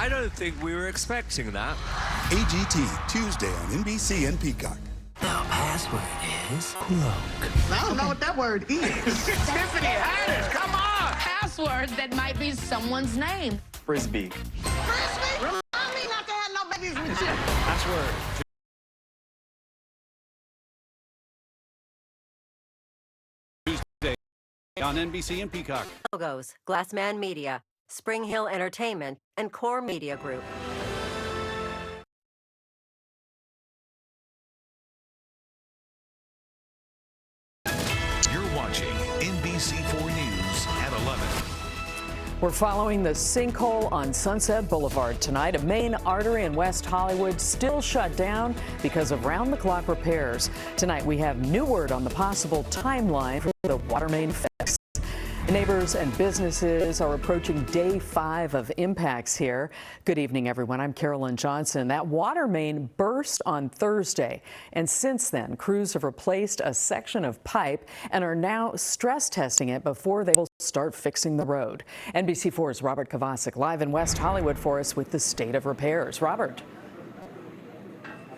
I don't think we were expecting that. AGT, Tuesday on NBC and Peacock. The password is cloak. I don't know what that word is. Tiffany Haddish, come on! Password that might be someone's name. Frisbee. Frisbee? Remind me not to have no babies with you. Password. Tuesday on NBC and Peacock. Logos, Glassman Media, Spring Hill Entertainment, and Core Media Group. You're watching NBC4 News at 11. We're following the sinkhole on Sunset Boulevard tonight. A main artery in West Hollywood still shut down because of round-the-clock repairs. Tonight we have new word on the possible timeline for the water main fix. Neighbors and businesses are approaching day 5 of impacts here. Good evening, everyone. I'm Carolyn Johnson. That water main burst on Thursday, and since then, crews have replaced a section of pipe and are now stress testing it before they will start fixing the road. NBC4's Robert Kovacic live in West Hollywood for us with the state of repairs. Robert.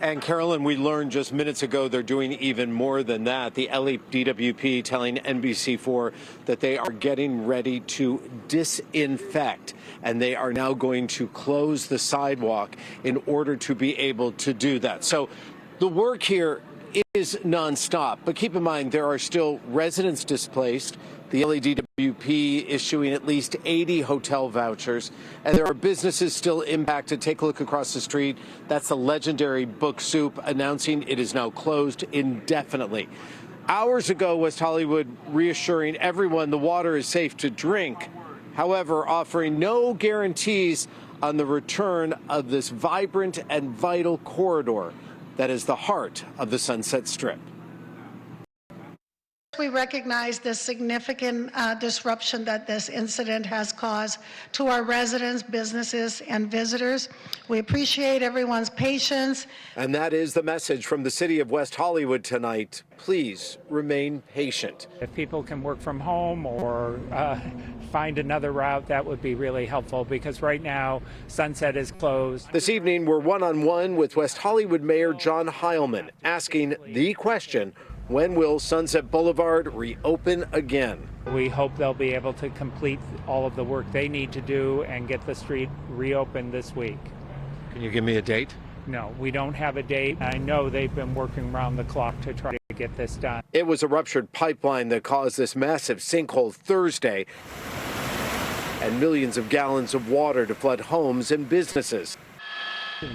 And Carolyn, we learned just minutes ago they're doing even more than that. The LADWP telling NBC4 that they are getting ready to disinfect, and they are now going to close the sidewalk in order to be able to do that. So the work here is nonstop, but keep in mind there are still residents displaced. The LADWP issuing at least 80 hotel vouchers, and there are businesses still impacted. Take a look across the street. That's the legendary Book Soup announcing it is now closed indefinitely. Hours ago, West Hollywood reassuring everyone the water is safe to drink, however, offering no guarantees on the return of this vibrant and vital corridor that is the heart of the Sunset Strip. We recognize the significant disruption that this incident has caused to our residents, businesses, and visitors. We appreciate everyone's patience. And that is the message from the city of West Hollywood tonight. Please remain patient. If people can work from home or find another route, that would be really helpful, because right now Sunset is closed. This evening, we're one-on-one with West Hollywood Mayor John Heilman, asking the question, when will Sunset Boulevard reopen again? We hope they'll be able to complete all of the work they need to do and get the street reopened this week. Can you give me a date? No, we don't have a date. I know they've been working around the clock to try to get this done. It was a ruptured pipeline that caused this massive sinkhole Thursday, and millions of gallons of water to flood homes and businesses.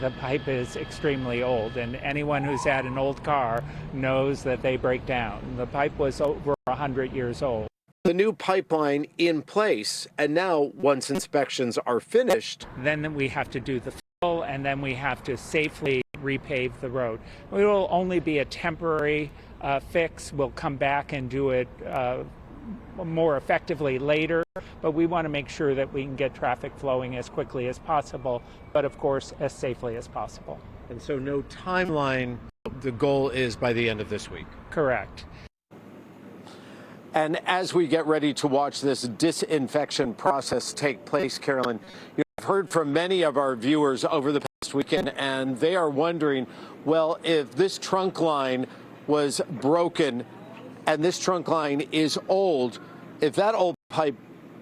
The pipe is extremely old, and anyone who's had an old car knows that they break down. The pipe was over 100 years old. The new pipeline in place, and now once inspections are finished, then we have to do the fill, and then we have to safely repave the road. It will only be a temporary fix. We'll come back and do it more effectively later, but we want to make sure that we can get traffic flowing as quickly as possible, but of course as safely as possible. And so no timeline. The goal is by the end of this week. Correct. And as we get ready to watch this disinfection process take place, Carolyn, you've heard from many of our viewers over the past weekend, and they are wondering, well, if this trunk line was broken and this trunk line is old, if that old pipe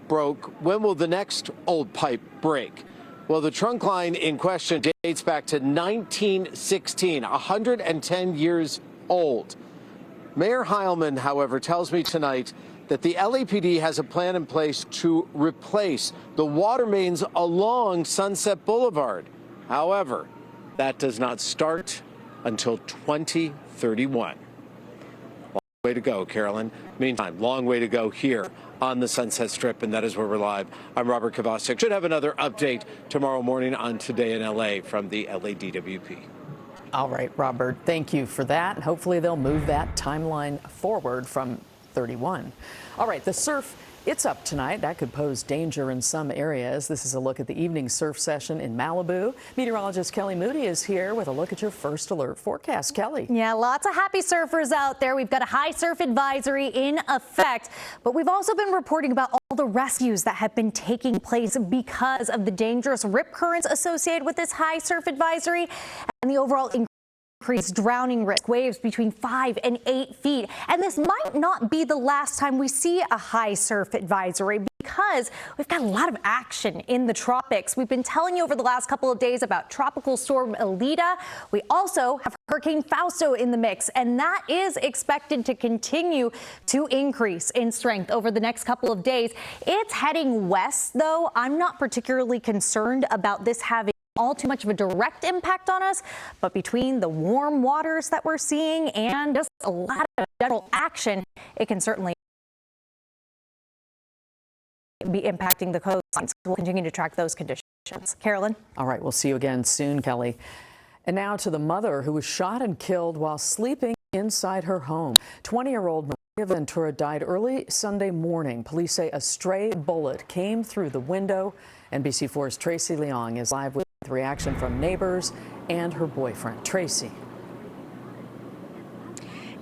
broke, when will the next old pipe break? Well, the trunk line in question dates back to 1916, 110 years old. Mayor Heilman, however, tells me tonight that the LAPD has a plan in place to replace the water mains along Sunset Boulevard. However, that does not start until 2031. Way to go, Carolyn. Meantime, long way to go here on the Sunset Strip, and that is where we're live. I'm Robert Kovacic. Should have another update tomorrow morning on Today in LA from the LADWP. All right, Robert, thank you for that. Hopefully they'll move that timeline forward from 31. All right, the surf It's up tonight. That could pose danger in some areas. This is a look at the evening surf session in Malibu. Meteorologist Kelly Moody is here with a look at your first alert forecast. Kelly. Yeah, lots of happy surfers out there. We've got a high surf advisory in effect, but we've also been reporting about all the rescues that have been taking place because of the dangerous rip currents associated with this high surf advisory and the overall increased drowning risk, waves between 5 and 8 feet. And this might not be the last time we see a high surf advisory because we've got a lot of action in the tropics. We've been telling you over the last couple of days about Tropical Storm Elita. We also have Hurricane Fausto in the mix, and that is expected to continue to increase in strength over the next couple of days. It's heading west, though. I'm not particularly concerned about this having all too much of a direct impact on us, but between the warm waters that we're seeing and just a lot of general action, it can certainly be impacting the coastlines. We'll continue to track those conditions. Carolyn? All right, we'll see you again soon, Kelly. And now to the mother who was shot and killed while sleeping inside her home. 20-year-old Maria Ventura died early Sunday morning. Police say a stray bullet came through the window. NBC4's Tracy Leong is live with reaction from neighbors and her boyfriend. Tracy.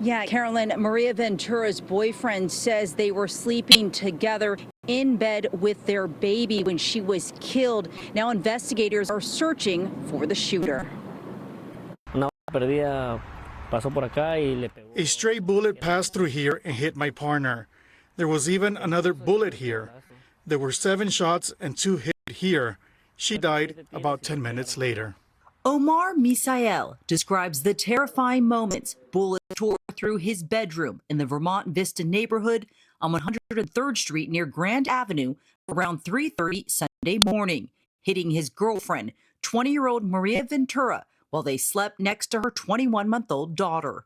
Yeah, Carolyn, Maria Ventura's boyfriend says they were sleeping together in bed with their baby when she was killed. Now investigators are searching for the shooter. A stray bullet passed through here and hit my partner. There was even another bullet here. There were 7 shots and 2 hit here. She died about 10 minutes later. Omar Misael describes the terrifying moments bullets tore through his bedroom in the Vermont Vista neighborhood on 103rd Street near Grand Avenue around 3:30 Sunday morning, hitting his girlfriend, 20-year-old Maria Ventura, while they slept next to her 21-month-old daughter.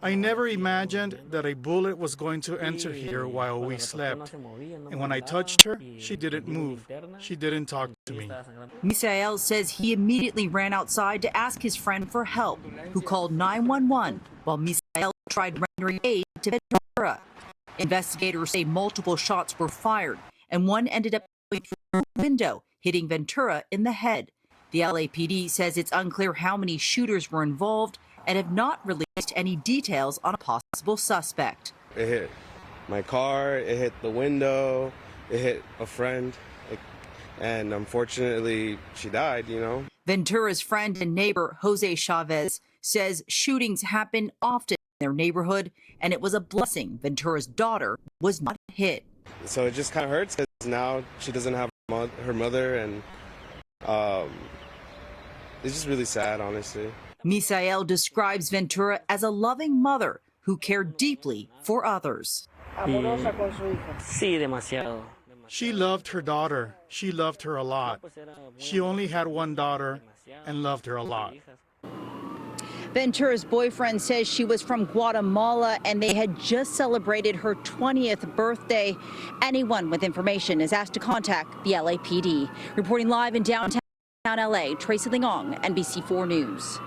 I never imagined that a bullet was going to enter here while we slept. And when I touched her, she didn't move. She didn't talk to me. Misael says he immediately ran outside to ask his friend for help, who called 911 while Misael tried rendering aid to Ventura. Investigators say multiple shots were fired, and one ended up going through the window, hitting Ventura in the head. The LAPD says it's unclear how many shooters were involved and have not released any details on a possible suspect. It hit my car, it hit the window, it hit a friend, and unfortunately she died, you know. Ventura's friend and neighbor, Jose Chavez, says shootings happen often in their neighborhood, and it was a blessing Ventura's daughter was not hit. So it just kind of hurts because now she doesn't have her mother, and it's just really sad, honestly. Misael describes Ventura as a loving mother who cared deeply for others. She loved her daughter. She loved her a lot. She only had one daughter and loved her a lot. Ventura's boyfriend says she was from Guatemala and they had just celebrated her 20th birthday. Anyone with information is asked to contact the LAPD. Reporting live in downtown LA, Tracy Leong, NBC4 News.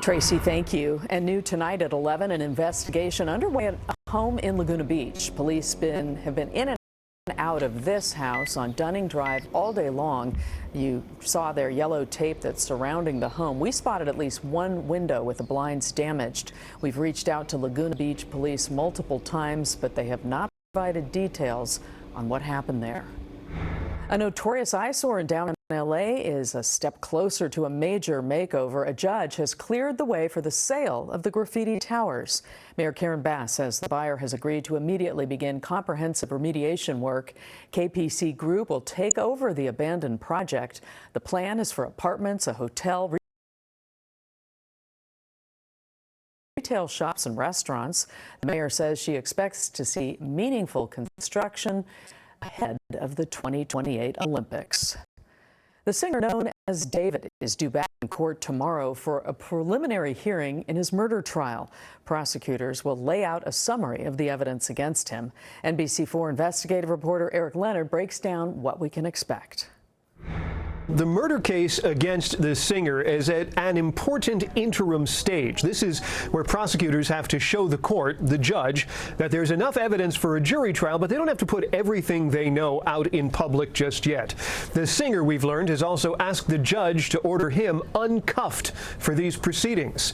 Tracy, thank you. And new tonight at 11, an investigation underway at a home in Laguna Beach. Police have been in and out of this house on Dunning Drive all day long. You saw their yellow tape that's surrounding the home. We spotted at least one window with the blinds damaged. We've reached out to Laguna Beach police multiple times, but they have not provided details on what happened there. A notorious eyesore in downtown LA is a step closer to a major makeover. A judge has cleared the way for the sale of the graffiti towers. Mayor Karen Bass says the buyer has agreed to immediately begin comprehensive remediation work. KPC Group will take over the abandoned project. The plan is for apartments, a hotel, retail shops and restaurants. The mayor says she expects to see meaningful construction ahead of the 2028 Olympics. The singer known as David is due back in court tomorrow for a preliminary hearing in his murder trial. Prosecutors will lay out a summary of the evidence against him. NBC4 investigative reporter Eric Leonard breaks down what we can expect. The murder case against the singer is at an important interim stage. This is where prosecutors have to show the court, the judge, that there's enough evidence for a jury trial, but they don't have to put everything they know out in public just yet. The singer, we've learned, has also asked the judge to order him uncuffed for these proceedings.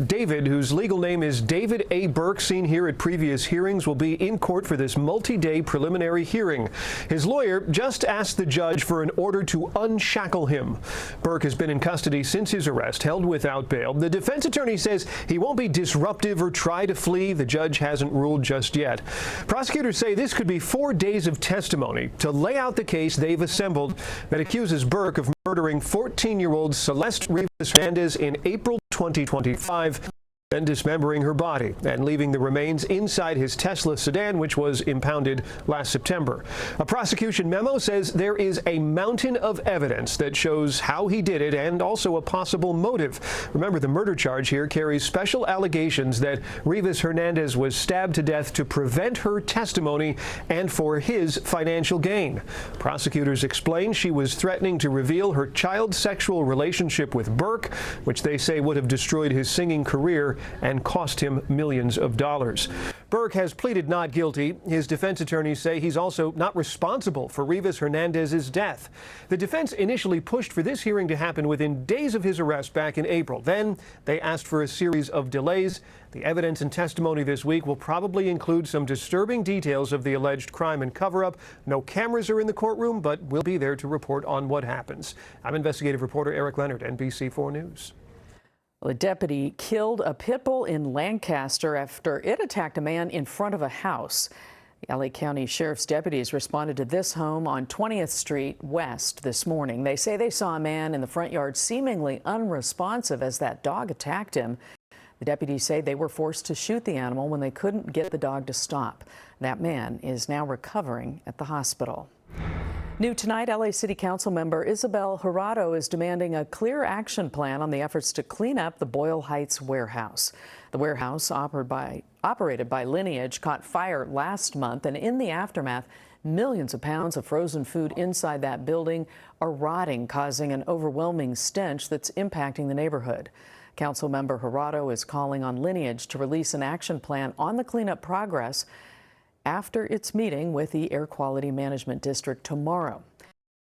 David, whose legal name is David A. Burke, seen here at previous hearings, will be in court for this multi-day preliminary hearing. His lawyer just asked the judge for an order to unshackle him. Burke has been in custody since his arrest, held without bail. The defense attorney says he won't be disruptive or try to flee. The judge hasn't ruled just yet. Prosecutors say this could be 4 days of testimony to lay out the case they've assembled that accuses Burke of murdering 14-year-old Celeste Rivas Hernandez in April 2025. Then dismembering her body and leaving the remains inside his Tesla sedan, which was impounded last September. A prosecution memo says there is a mountain of evidence that shows how he did it and also a possible motive. Remember, the murder charge here carries special allegations that Rivas Hernandez was stabbed to death to prevent her testimony and for his financial gain. Prosecutors explain she was threatening to reveal her child's sexual relationship with Burke, which they say would have destroyed his singing career and cost him millions of dollars. Burke has pleaded not guilty. His defense attorneys say he's also not responsible for Rivas Hernandez's death. The defense initially pushed for this hearing to happen within days of his arrest back in April. Then they asked for a series of delays. The evidence and testimony this week will probably include some disturbing details of the alleged crime and cover-up. No cameras are in the courtroom, but we'll be there to report on what happens. I'm investigative reporter Eric Leonard, NBC4 News. Well, a deputy killed a pit bull in Lancaster after it attacked a man in front of a house. The LA County Sheriff's deputies responded to this home on 20th Street West this morning. They say they saw a man in the front yard seemingly unresponsive as that dog attacked him. The deputies say they were forced to shoot the animal when they couldn't get the dog to stop. That man is now recovering at the hospital. New tonight, LA City Council member Isabel Jurado is demanding a clear action plan on the efforts to clean up the Boyle Heights warehouse. The warehouse, operated by Lineage, caught fire last month, and in the aftermath, millions of pounds of frozen food inside that building are rotting, causing an overwhelming stench that's impacting the neighborhood. Council member Jurado is calling on Lineage to release an action plan on the cleanup progress after its meeting with the Air Quality Management District tomorrow.